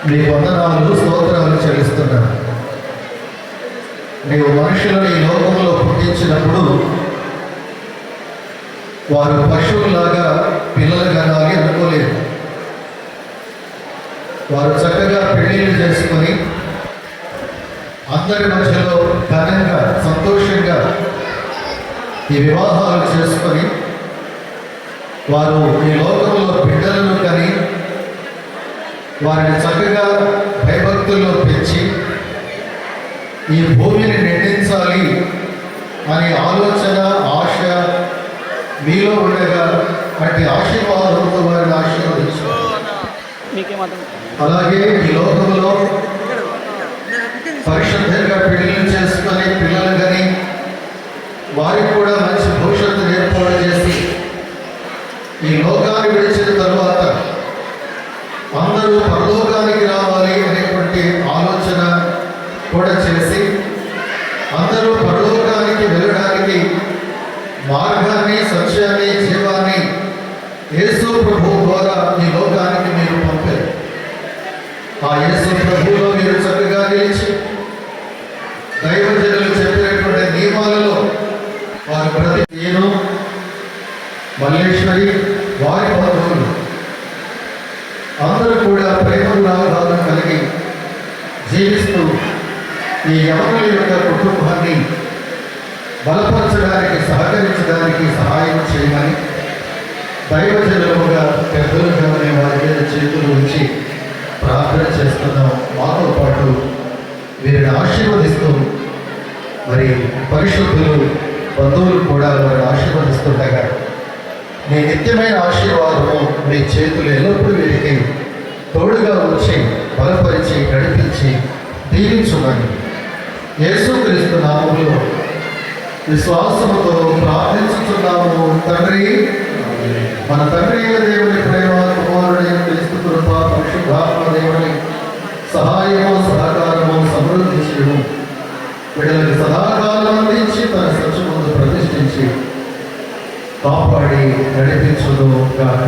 మీ వందనాలు స్తోత్రాలు చెల్లిస్తున్నాను. నీవు మనుషులను ఈ లోకంలో పుట్టించినప్పుడు వారు పశువులాగా పిల్లలు కనాలి అనుకోలేదు. వారు చక్కగా పెళ్లిళ్ళు చేసుకొని అందరి మధ్యలో ఘనంగా సంతోషంగా ఈ వివాహాలు చేసుకొని వారు ఈ లోకంలో బిడ్డలను కని వారిని చక్కగా భయభక్తుల్లో పెంచి ఈ భూమిని నిండించాలి అనే ఆలోచన ఆశ మీలో ఉండగా అట్టి ఆశీర్వాదంతో వారిని ఆశీర్వదించారు. అలాగే ఈ లోకంలో పరిశుద్ధంగా పెళ్లిళ్ళు చేసుకొని పిల్లలు కానీ వారికి కూడా మంచి భవిష్యత్తు ఏర్పాటు చేసి ఈ లోకాన్ని విడిచిన తరువాత అందరూ పరలోకానికి రావాలి అనేటువంటి ఆలోచన కూడా చేసి అందరూ పరలోకానికి వెళ్ళడానికి మార్గాన్ని, సత్యాన్ని, జీవాన్ని యేసు ప్రభువు ద్వారా ఈ లోకానికి మీరు పంపారు. ఆ యేసు ప్రభువులో మీరు చక్కగా నిలిచి దైవజనులు చెప్పినటువంటి నియమాలలో వారి ప్రతి నేను మల్లేశ్వరి వారి బంధువులు అందరూ కూడా ప్రేమలాభాలను కలిగి జీవిస్తూ ఈ యవనుల యొక్క కుటుంబాన్ని బలపరచడానికి, సహకరించడానికి సహాయం చేయమని దైవజనులుగా పెద్దలుగా వారి మీద చేతులు ఉంచి ప్రార్థన చేస్తున్నాం. మాతో పాటు వీరిని ఆశీర్వదిస్తూ మరి పరిశుద్ధులు బంధువులు కూడా వారిని ఆశీర్వదిస్తుండగా మీ నిత్యమైన ఆశీర్వాదము మీ చేతులు ఎల్లప్పుడూ వీరికి తోడుగా వచ్చి బలపరిచి నడిపించి దీవించుమని యేసుక్రీస్తు నామములో విశ్వాసముతో ప్రార్థించుతున్నాము తండ్రి. మన తండ్రి అయిన దేవుని ప్రేమ, కుమారుడైన క్రీస్తు కృప, పరిశుద్ధాత్మ దేవుని సహాయము సహకారము సమృద్ధి చేయము బిడ్డలకు సదాకాలం అందించి తన సత్యమును ప్రతిష్ఠించి కాపాడి నడిపించును గాక.